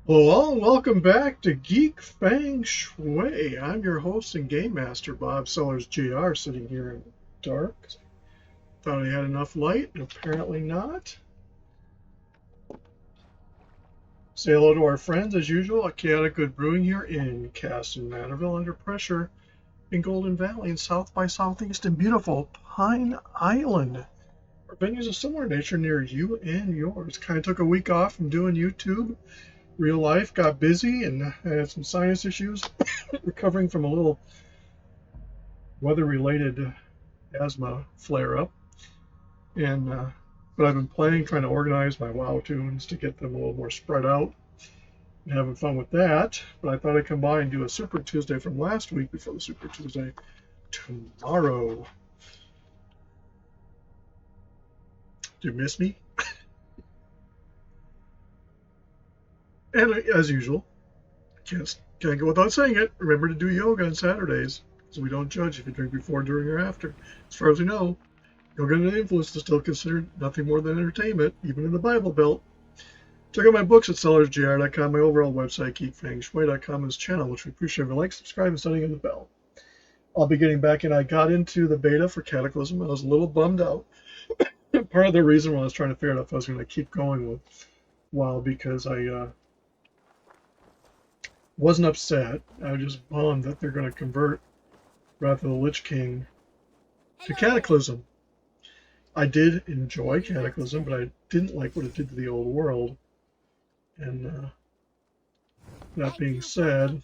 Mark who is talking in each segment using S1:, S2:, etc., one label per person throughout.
S1: Hello and welcome back to Geek Feng Shui. I'm your host and game master, Bob Sellers Jr., sitting here in the dark. Thought I had enough light, and apparently not. Say hello to our friends as usual at Chaotic Good Brewing here in Caston Manorville, under pressure in Golden Valley in South by Southeast and beautiful Pine Island. Our venues of similar nature near you and yours. Kind of took a week off from doing YouTube. Real life got busy and I had some sinus issues, recovering from a little weather-related asthma flare-up. And but I've been playing, trying to organize my WoW tunes to get them a little more spread out, and having fun with that. But I thought I'd come by and do a Super Tuesday from last week before the Super Tuesday tomorrow. Do you miss me? And as usual, can't go without saying it. Remember to do yoga on Saturdays, so we don't judge if you drink before, during, or after. As far as we know, yoga and influence is still considered nothing more than entertainment, even in the Bible Belt. Check out my books at sellersgr.com, my overall website, geekfengshui.com, and this channel, which we appreciate if you like, subscribe, and setting in the bell. I'll be getting back in. I got into the beta for Cataclysm. I was a little bummed out. Part of the reason why I was trying to figure out if I was going to keep going with WoW, because I wasn't upset. I was just bummed that they're going to convert Wrath of the Lich King to Cataclysm. I did enjoy Cataclysm, but I didn't like what it did to the old world. And that being said,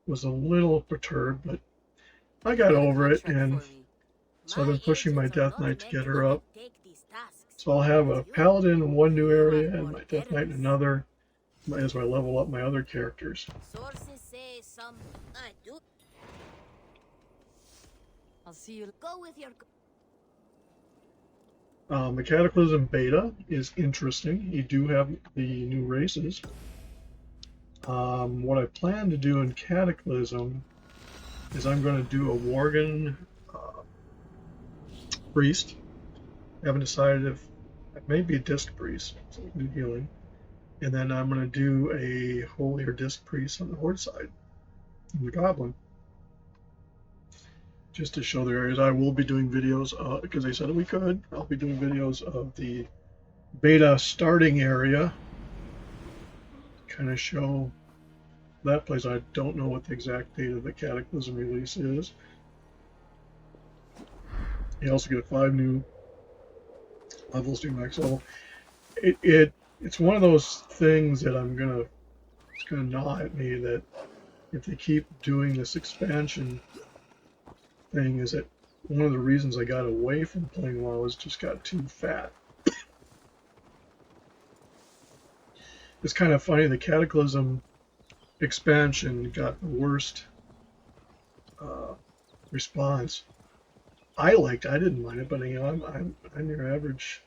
S1: was a little perturbed, but I got over it, and so I've been pushing my Death Knight to get her up. So I'll have a Paladin in one new area and my Death Knight in another, as I level up my other characters.
S2: I'll see you. Go with your.
S1: The Cataclysm beta is interesting. You do have the new races. What I plan to do in Cataclysm is I'm going to do a Worgen priest. I haven't decided if it may be a disc priest, so we can do healing. And then I'm going to do a holy or disc priest on the horde side, and the goblin, just to show the areas. I will be doing videos because they said we could. I'll be doing videos of the beta starting area, kind of show that place. I don't know what the exact date of the Cataclysm release is. You also get 5 new levels to max level. It's one of those things that it's gonna gnaw at me, that if they keep doing this expansion thing, is that one of the reasons I got away from playing WoW is just got too fat. It's kind of funny, the Cataclysm expansion got the worst response. I didn't mind it, but you know, I'm your average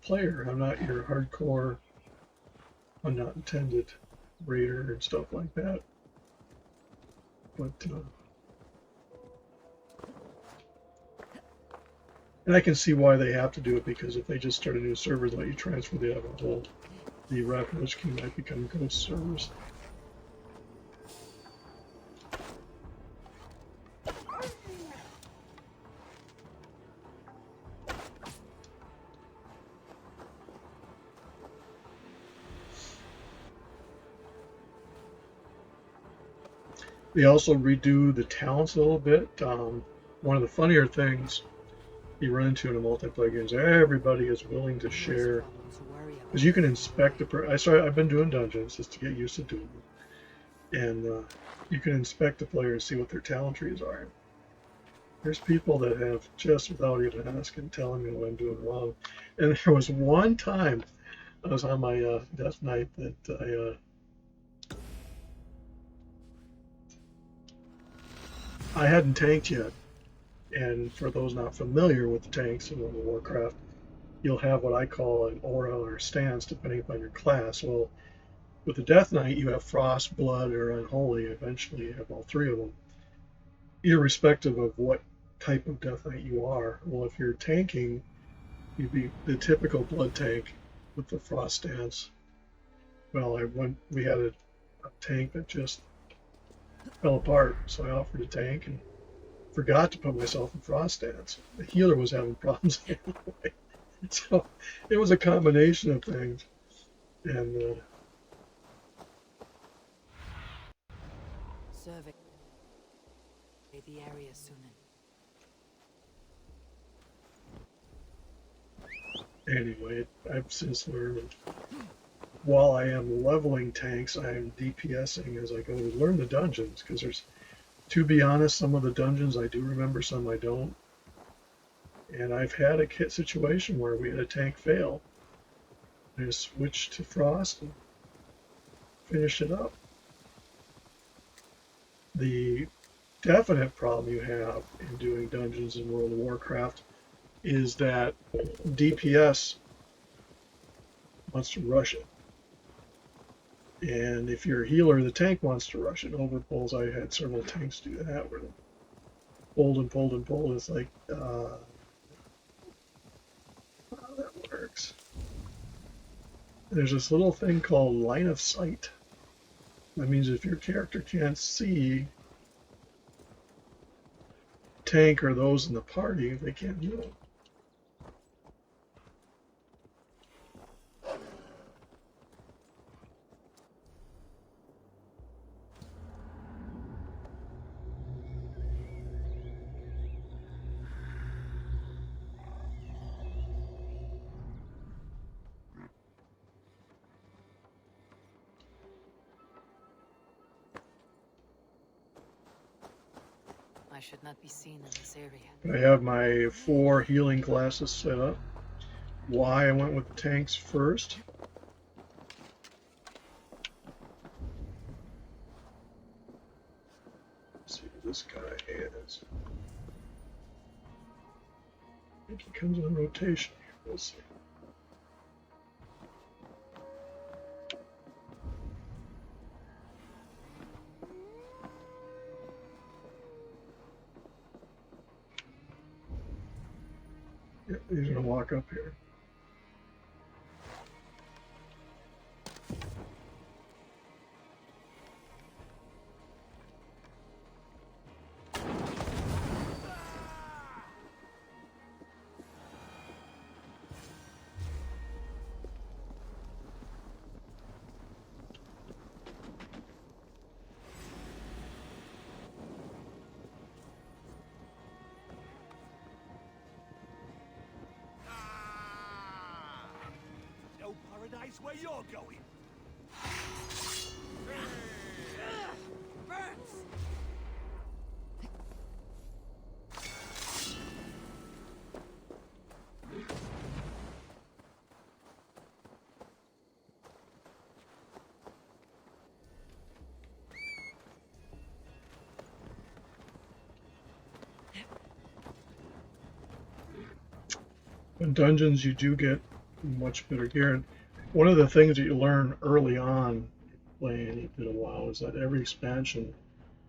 S1: player. I'm not your hardcore, not intended raider and stuff like that. But and I can see why they have to do it, because if they just start a new server, let you transfer the whole, the Wrath of the Lich King might become ghost servers. They also redo the talents a little bit. One of the funnier things you run into in a multiplayer game is everybody is willing to share, because you can inspect I've been doing dungeons just to get used to doing them, and you can inspect the player and see what their talent trees are. There's people that have, just without even asking, telling me what I'm doing wrong. And there was one time I was on my Death Knight that I hadn't tanked yet. And for those not familiar with the tanks in World of Warcraft, you'll have what I call an aura or stance, depending upon your class. Well, with the Death Knight, you have Frost, Blood, or Unholy. Eventually, you have all 3 of them, irrespective of what type of Death Knight you are. Well, if you're tanking, you'd be the typical Blood tank with the Frost stance. Well, we had a tank that just fell apart, so I offered a tank and forgot to put myself in frost dance. The healer was having problems anyway, so it was a combination of things. And
S2: Survey the area soon.
S1: anyway, I've since learned while I am leveling tanks, I am DPSing as I go to learn the dungeons. Because to be honest, some of the dungeons I do remember, some I don't. And I've had a kit situation where we had a tank fail. I just switched to Frost and finished it up. The definite problem you have in doing dungeons in World of Warcraft is that DPS wants to rush it. And if you're a healer, the tank wants to rush it. Overpulls, I had several tanks do that where they pulled and pulled and pulled. It's like, how that works. There's this little thing called line of sight. That means if your character can't see tank or those in the party, they can't heal them.
S2: I should not be seen in this area.
S1: I have my 4 healing classes set up. Why I went with tanks first. Let's see what this guy is. I think he comes in rotation here. We'll see. Yep, he's going to walk up here.
S3: No paradise where you're going.
S2: Burns!
S1: In dungeons, you do get much better gear. And one of the things that you learn early on playing it a while is that every expansion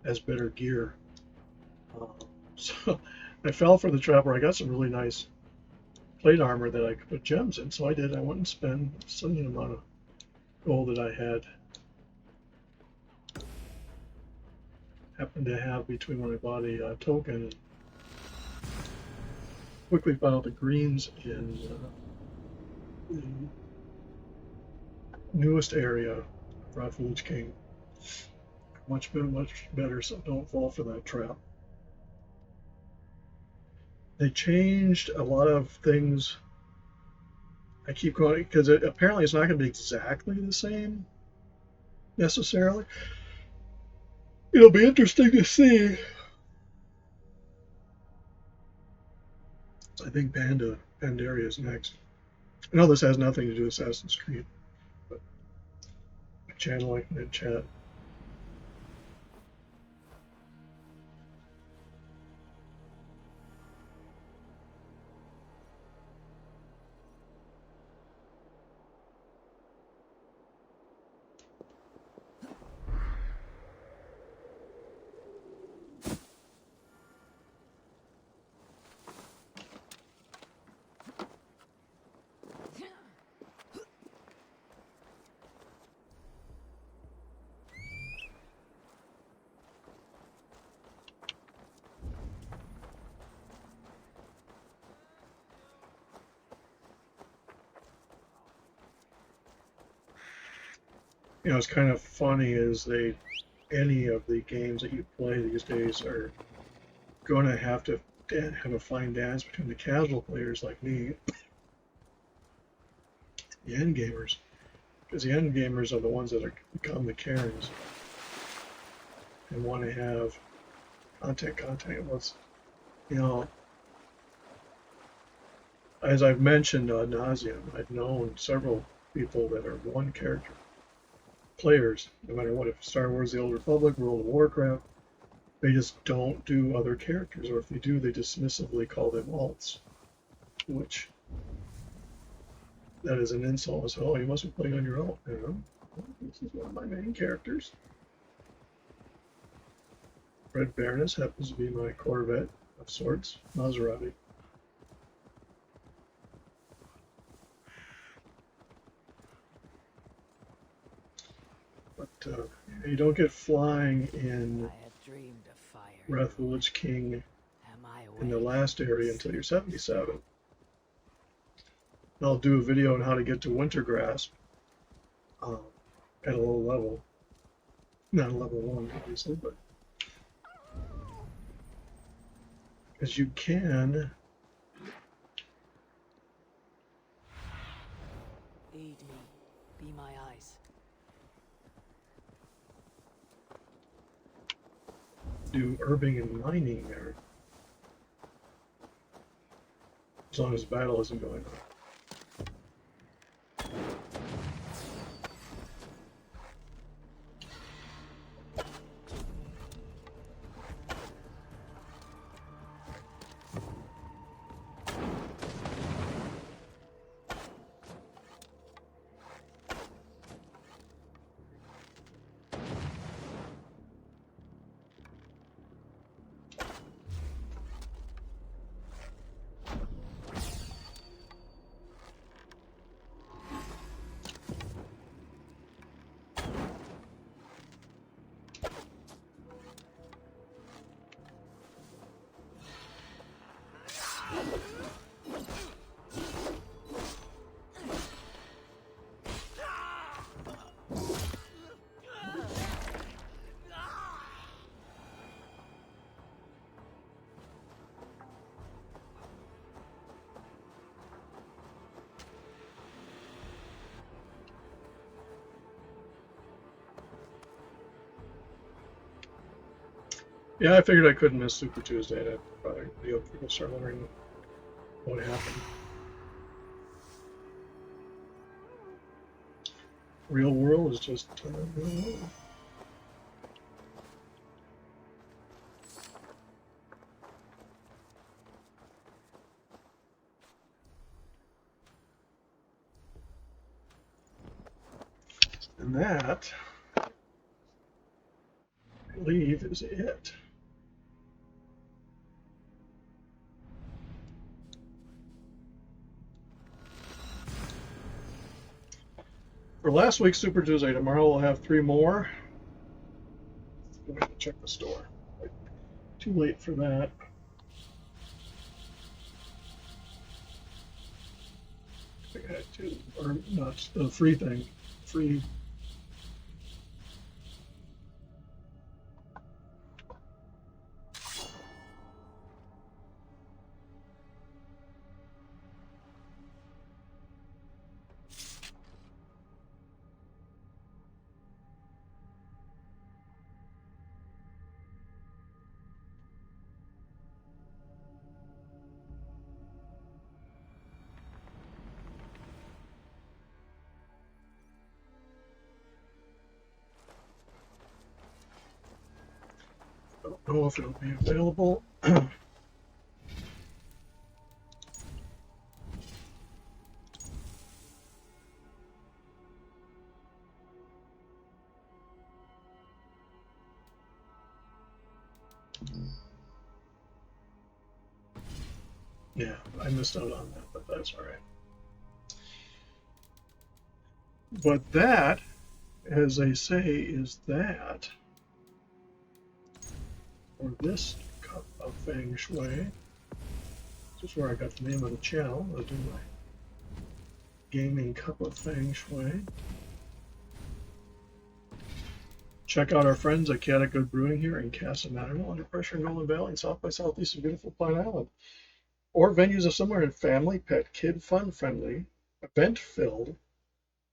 S1: has better gear. So I fell for the trap where I got some really nice plate armor that I could put gems in. So I did. I went and spent a certain amount of gold that I happened to have between when I bought a token and quickly found out the greens in the newest area of Refuge King. Much better, so don't fall for that trap. They changed a lot of things. I keep going because apparently it's not going to be exactly the same necessarily. It'll be interesting to see. I think Pandaria is next. I know this has nothing to do with Assassin's Creed, but channel I can chat. You know, it's kind of funny is any of the games that you play these days are going to have a fine dance between the casual players like me, the end gamers, because the end gamers are the ones that are become the Karens and want to have content. What's, you know, as I've mentioned ad nauseum, I've known several people that are one character players, no matter what, if Star Wars The Old Republic, World of Warcraft, they just don't do other characters, or if they do, they dismissively call them alts, which that is an insult. As oh, you must be playing on your alt. You know, well, this is one of my main characters. Red Baroness happens to be my Corvette of sorts, Maserati. But you don't get flying in
S2: I had dreamed of fire.
S1: Wrath of the Lich King
S2: Am I
S1: in the
S2: awake?
S1: last area until you're 77. And I'll do a video on how to get to Wintergrasp at a low level. Not a level 1, obviously, but as you can.
S2: Aid me. Be my eyes.
S1: Do herbing and mining there. As long as battle isn't going on. Yeah, I figured I couldn't miss Super Tuesday. I'd probably be able to start wondering what happened. Real world is just real world. And that, I believe, is it. For last week's Super Tuesday, tomorrow we'll have 3 more. I'm going to check the store. Too late for that. I think I had 2, or not the free thing. Free. I don't know if it'll be available. Yeah, I missed out on that, but that's all right. But that, as they say, is that for this cup of Feng Shui. This is where I got the name of the channel. I'll do my gaming cup of Feng Shui. Check out our friends at Chaotic Good Brewing here in Casa Manuel, Under Pressure in Golden Valley, and South by Southeast of beautiful Pine Island. Or venues of somewhere in family, pet, kid, fun friendly, event filled,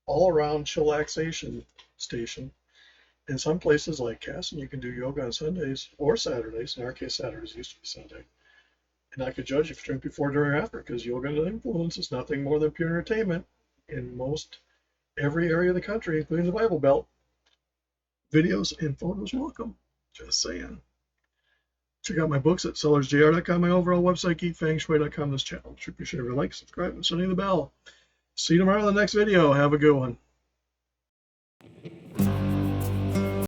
S1: all around chillaxation station. In some places like Casson, you can do yoga on Sundays or Saturdays. In our case, Saturdays used to be Sunday. And I could judge if you drink before, during, or after, because yoga and influence is nothing more than pure entertainment in most every area of the country, including the Bible Belt. Videos and photos welcome. Just saying. Check out my books at sellersjr.com, my overall website, geekfengshui.com, this channel. Be sure to like, subscribe, and sending the bell. See you tomorrow in the next video. Have a good one.